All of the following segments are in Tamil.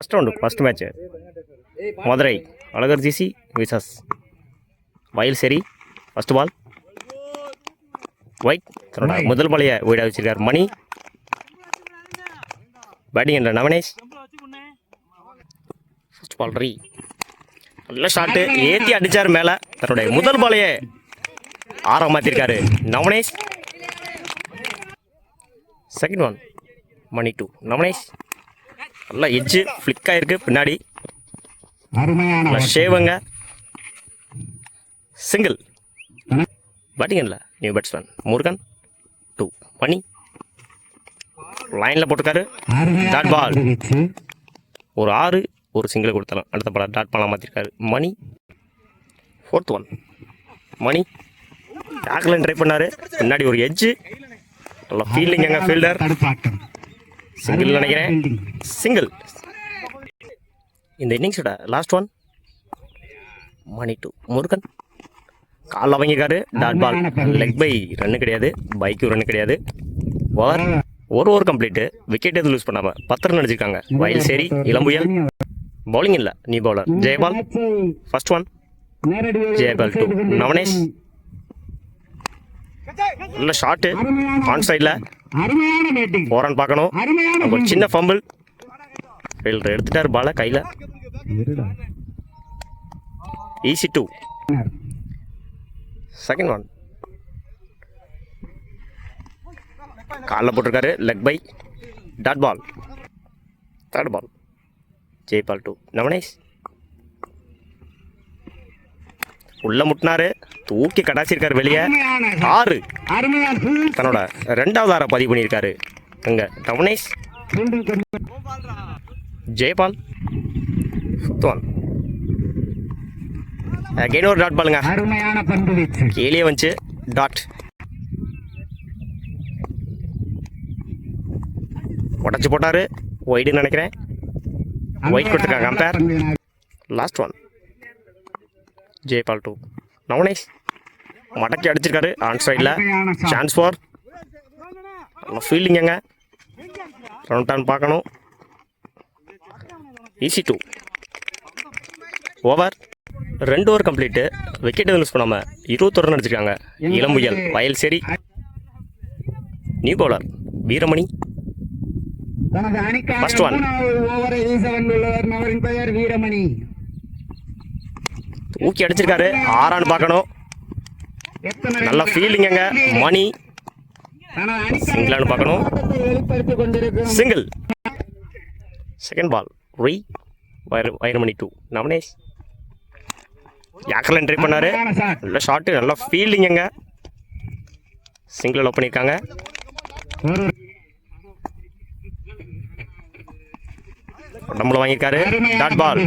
First round first match Madurai Azhagar ஜிசி விசஸ் வயல் சரி. ஃபர்ஸ்ட் பால் ஒயிட் தன்னோட முதல் பாலையை ஒயிடாக வச்சிருக்கார் மணி. பேட்டிங் என்ற நவனேஷ். ஃபர்ஸ்ட் பால் ரீ நல்ல ஷாட்டு ஏற்றி அடித்தார் மேலே. தன்னுடைய முதல் பாலையை ஆறாக மாற்றிருக்காரு நவனேஷ். Second one Mani to நவனேஷ். நல்லா எட்ஜு ஃப்ளிக் ஆகிருக்கு பின்னாடி. ஷேவங்க சிங்கிள். பேட்டிங் இல்லை நியூ பேட்ஸ்மேன் முருகன். டூ மணி லைனில் போட்டுக்காரு. டாட் பால் ஒரு 6 ஒரு சிங்கிள் கொடுத்தலாம். அடுத்த பால் டாட் பாலாக மாற்றிருக்காரு மணி. ஃபோர்த் ஒன் மணி டேக்லைன் ட்ரை பண்ணார். பின்னாடி ஒரு எட்ஜு நல்லா ஃபீல்டிங். எங்க ஃபீல்டர் சிங்கிள் நினைக்கிறேன். சிங்கிள். இந்த இன்னிங்ஸோட last one Mani to Murugan. காலில் வாங்கியிருக்காரு. Dot ball leg bye run கிடையாது, பைக்கு ரன்னு கிடையாது. ஓவர் ஒரு கம்ப்ளீட்டு. விக்கெட் எதுவும் லூஸ் பண்ணாமல் 10 ரன் அடிச்சிருக்காங்க வயல் சேரி இளம்புயல். பவுலிங் இல்லை new bowler Jayapal. First one Jayapal to Navanesh. நல்ல ஷாட்டு ஆன் சைடில் 4 ரன் பார்க்கணும். ஒரு சின்ன ஃபம்பிள். ஃபீல்டர் எடுத்துட்டார் பாலை கையில். Easy two. செகண்ட் ஒன் காலில் போட்டிருக்காரு leg bye. Dot ball. Third ball Jaipal to Navanesh. உள்ள முட்டினாரு, தூக்கி கடாச்சிருக்காரு வெளியே. 6 தன்னோட 2வது 6 பதிவு பண்ணியிருக்காரு அங்கே நவனேஷ். ஜெயபால் ஃபிஃப்த் ஒன் அகைன் ஒரு டாட் பாலுங்க. கீழே வந்துச்சு டாட். உடச்சி போட்டாரு. ஒயிடுன்னு நினைக்கிறேன். ஒயிட் கொடுத்துருக்காங்க umpire. Last one Jayapal to Navanesh. மடக்கி அடிச்சிருக்காரு ஆன் சைடில். Chance for fielding. எங்க ரவுண்ட் டர்ன் பார்க்கணும். Easy two. Over 2 over complete. Wicket lose பண்ணாமல் 21 ரன் அடிச்சிருக்காங்க Ilampuyal Vayalcheri. New bowler Veeramani. First one தூக்கி அடிச்சிருக்காரு. 6 ரன் பார்க்கணும். நல்ல ஃபீல்டிங். எங்க மணி சிங்கிளானு பார்க்கணும். சிங்கிள். செகண்ட் பால் ரீ வைரமணி டூ நவனேஷ். யாக்கர்லைன் ட்ரை பண்ணாரு. நல்ல ஷாட்டு நல்ல ஃபீல்டிங். எங்க சிங்கிள் லவ் பண்ணியிருக்காங்க. உடம்புல வாங்கியிருக்காரு. Dot ball.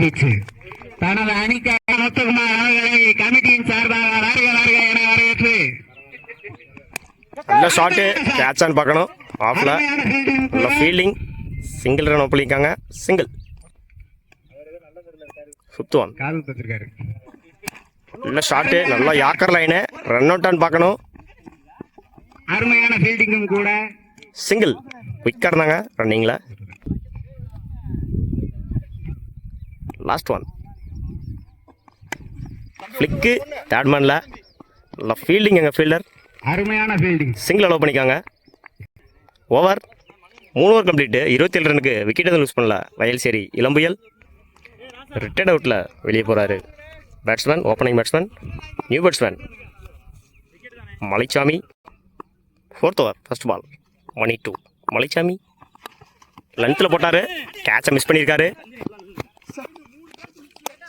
நல்ல ஷாட்டு கேட்சான்னு பார்க்கணும். ஆஃப்ல நல்ல ஃபீல்டிங். சிங்கிள் ரன் பண்ணியிருக்காங்க. சிங்கிள். ஃபிஃப்த் ஒன் நல்ல ஷாட்டு நல்லா யாக்கர் லைனு. ரன் அவுட்டான்னு பார்க்கணும். அருமையான ஃபீல்டிங்கும் கூட. சிங்கிள். குயிக்காக இருந்தாங்க ரன்னிங்கில். லாஸ்ட் ஒன் ஃப்ளிக்கு தேர்ட்மேனில் நல்லா ஃபீல்டிங். எங்கள் ஃபீல்டர் அருமையான ஃபீல்டிங். சிங்கிள் அலோவ் பண்ணிக்காங்க. Over 3 over complete. 27 ரனுக்கு விக்கெட் எதுவும் லூஸ் பண்ணல வயல் சரி இளம்புயல். ரிட்டையர்ட் அவுட்டில் வெளியே போகிறாரு batsman. Opening batsman new batsman Malaichami. Fourth over first ball Mani to Malaichami. லென்த்தில் போட்டார். கேட்சை மிஸ் பண்ணியிருக்காரு.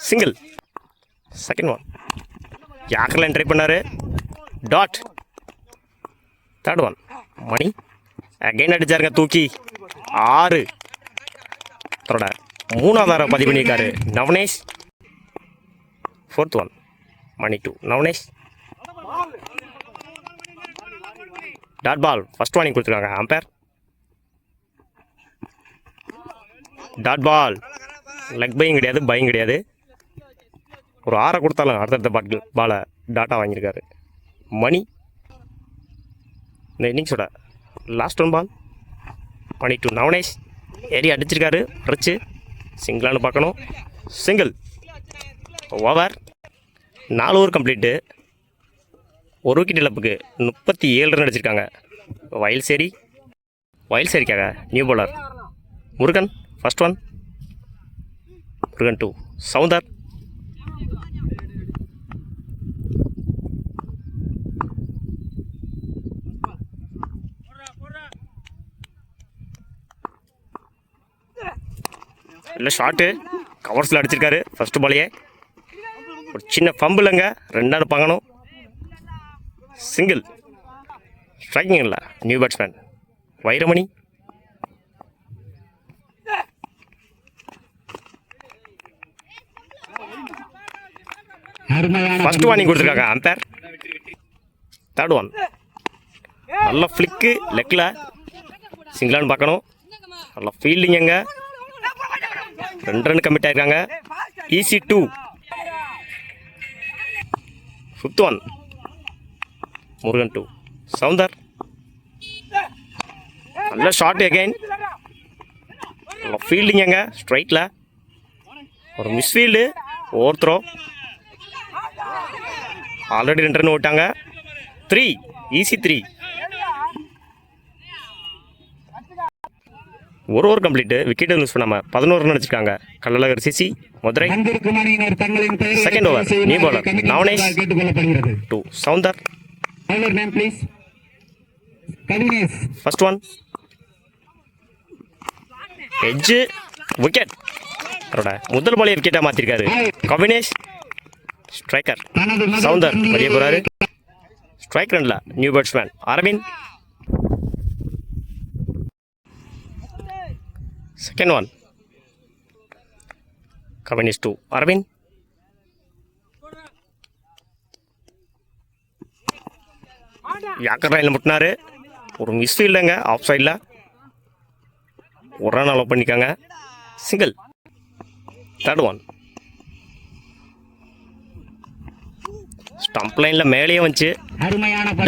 Single. Second one yorker line try பண்ணார். Dot. Third one Mani again அடிச்சாருங்க தூக்கி. 6 தன்னோட 3வது பதிவு பண்ணியிருக்காரு Navanesh. Fourth one Mani to Navanesh. Dot ball first warning கொடுத்துருக்காங்க அம்பேர். டாட் பால் லெக் பையும் கிடையாது, பையும் கிடையாது. ஒரு 6 கொடுத்தாலும் அடுத்தடுத்த பாலை டாட்டா வாங்கியிருக்காரு மணி. இந்த இன்னிங்ஸோட last one ball Mani to Navanesh ஏறி அடிச்சிருக்காரு. அடிச்சு சிங்கிளானு பார்க்கணும். சிங்கிள். ஓவர். 4 over complete. ஒரு விக்கெட் இழப்புக்கு 37 ரன் அடிச்சிருக்காங்க. வயல்சேரிக்காக new bowler Murugan. First one. Murugan 2. Soundar. இல்லை ஷாட்டு கவர்ஸில் அடிச்சிருக்காரு ஃபர்ஸ்ட் பாலையே. ஒரு சின்ன ஃபம்பிளுங்க, 2 ரன் பார்க்கணும். சிங்கிள். ஸ்ட்ரைக்கிங் இல்லை new batsman Vairamani. First warning கொடுத்துருக்காங்க அம்பேர். Third one. நல்ல ஃப்ளிக்கு லெக்கில் சிங்கிளான்னு பார்க்கணும். நல்ல ஃபீல்டிங் எங்க 2 ரன் கமிட் ஆயிருக்காங்க. Easy 2. Fifth one. Murugan 2. Soundar. நல்ல ஷாட் அகைன். நல்ல ஃபீல்டிங் எங்க ஸ்ட்ரைட்டில். ஒரு misfield. Over throw. Already 2 run ஓட்டாங்க. 3. ஈசி 3. ஒரு ஓவர் கம்ப்ளீட்டு. விக்கெட் லூஸ் பண்ணாமல் 11 ரன் அடிச்சிருக்காங்க Kallazhagar CC Madurai. Second over new bowler Navanesh 2. Soundar. First one. Edge wicket. அவரோட முதல் பாலே விக்கெட்டாக மாற்றிருக்காரு கவினேஷ். ஸ்ட்ரைக்கர் சவுந்தர் வெளியே போகிறாரு. ஸ்ட்ரைக் ரன்ல new batsman Aravind. Second one. Kavinesh 2. Aravind. Yorker லைனில் முட்டினாரு. ஒரு மிஸ்ஃபீல்டுங்க ஆஃப் சைடில். ஒரு ரன் அலோவ் பண்ணிக்காங்க. சிங்கிள். Third one. ஸ்டம்ப் லைனில் மேலேயே வந்துச்சு.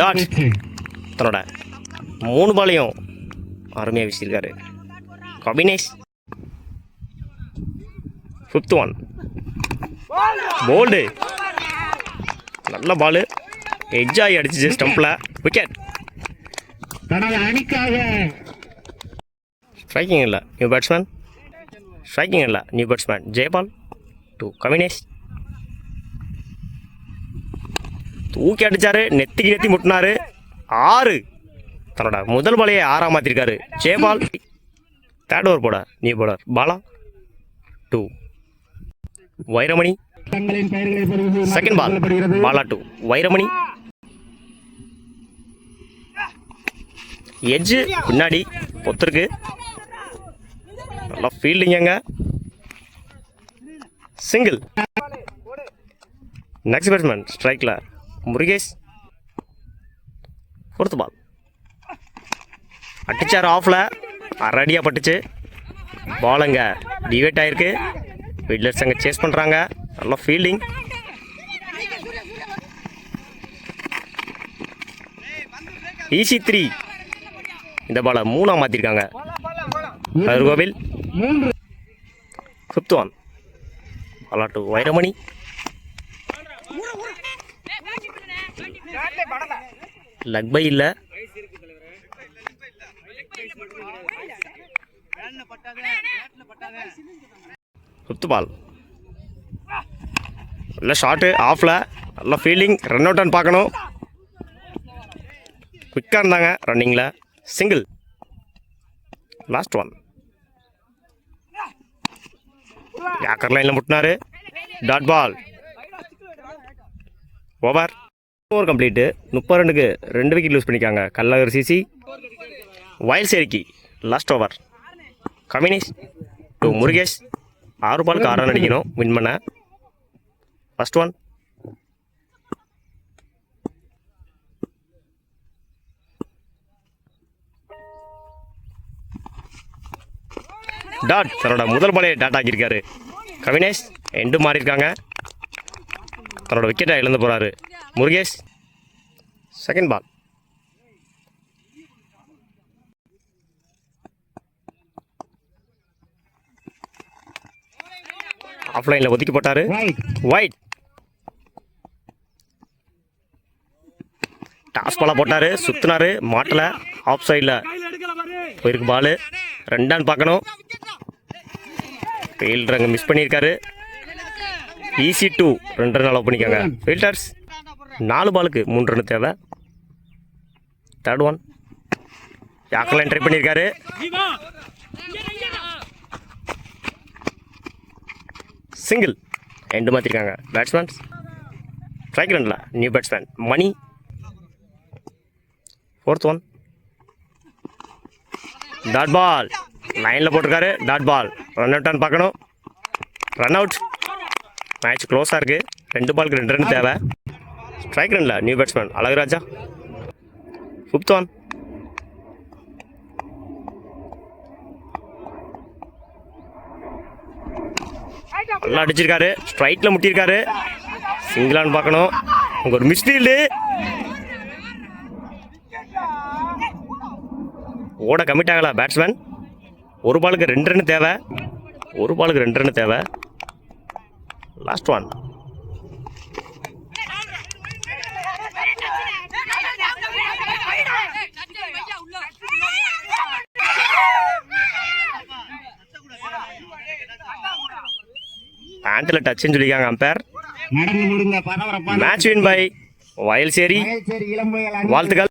டாட். தன்னோட 3 பாலையும் அருமையாக வீசியிருக்காரு கவினேஷ். Fifth one. போல்டு. நல்ல பாலு எட்ஜ் ஆகி அடிச்சிச்சு ஸ்டம்பில். விக்கெட். ஸ்ட்ரைக்கிங் இல்லை நியூ பேட்ஸ்மேன் ஜெயபால் 2. கவினேஷ். தூக்கி அடிச்சாரு. நெத்தி முட்டினாரு. 6. தன்னோட முதல் பாலையை 6ஆக மாற்றிருக்காரு ஜெயபால். தேர்ட் ஓவர் போட new bowler Bala 2. Vairamani. Second ball Bala 2. Vairamani. Edge பின்னாடி பொத்துருக்கு. நல்லா ஃபீல்டிங் எங்க. சிங்கிள். நெக்ஸ்ட் பேட்ஸ்மேன் ஸ்ட்ரைக்கில் முருகேஷ். ஃபோர்த் பால். அடிச்சார் ஆஃபில். அரடியாக பட்டுச்சு. பாலுங்க டிவேட் ஆகிருக்கு. ஃபீல்டர்ஸ் அங்கே சேஸ் பண்ணுறாங்க. நல்லா ஃபீல்டிங். ஈசி 3. இந்த பாலை 3ஆக மாற்றிருக்காங்க கோவில். Fifth one. Bala 2. Vairamani. Leg bye இல்லை. Fifth ball. நல்ல ஷாட்டு ஆஃபில். நல்ல ஃபீல்டிங். ரன் அவுட்டான்னு பார்க்கணும். குயிக்காக இருந்தாங்க ரன்னிங்கில். சிங்கிள். Last one. யாக்கர் லைனில் முட்டினாரு. Dot ball. Over complete. 30 ரன்னுக்கு 2 விக்கெட் லூஸ் பண்ணிக்காங்க கள்ளழகர் சிசி. வயல்சேரிக்கு லாஸ்ட் ஓவர். கவினேஷ் 2. முருகேஷ். 6 பாலுக்கு 6 ரன் அடிக்கணும் வின் பண்ண. First one. டாட். தன்னோட முதல் பாலே டாட் ஆக்கியிருக்காரு கவினேஷ். எண்டு மாறியிருக்காங்க. தன்னோட விக்கெட்டை இழந்து போகிறாரு முருகேஷ். Second ball. ஆஃப்லைனில் ஒதுக்கி போட்டார். White white. டாஸ் பாலாக போட்டார், சுற்றினார், மாட்டல. ஆஃப் சைடில் போயிருக்கு பால். 2 ரன் பார்க்கணும். ஃபீல்டர் அங்கே மிஸ் பண்ணியிருக்காரு. ஈஸி 2 2 ரன் அலோவ் பண்ணிக்கோங்க. ஃபீல்டர்ஸ் 4 பாலுக்கு 3 ரன் தேவை. Third one. யாக்கெல்லாம் ட்ரை பண்ணியிருக்காரு. சிங்கிள். எண்டு மாற்றிருக்காங்க பேட்ஸ்மேன். ஸ்ட்ரைக் ரனில் new batsman Mani. 4th one. Dot ball. லைனில் போட்டிருக்காரு. Dot ball. ரன் அவுட்டான்னு பார்க்கணும். Run out. மேட்ச் க்ளோஸாக இருக்குது. 2 பாலுக்கு 2 ரன் தேவை. ஸ்ட்ரைக் ரனில் new batsman Azhaguraja. 5th one. நல்லா அடிச்சிருக்காரு. ஸ்ட்ரைட்டில் முட்டியிருக்காரு. சிங்கிளான்னு பார்க்கணும். அங்கே ஒரு மிஸ்ஃபீல்டு. ஓட கமிட் ஆகல பேட்ஸ்மேன். 1 பாலுக்கு 2 ரன் தேவை. 1 பாலுக்கு 2 ரன் தேவை. Last one. பேண்ட்டில் டச்சுன்னு சொல்லியிருக்காங்க அம்பேர். நடந்து முடிந்த பரபரப்பான match win by Vayalcheri. Vayalcheri இளம்புயல் அணி வாழ்த்துக்கள்.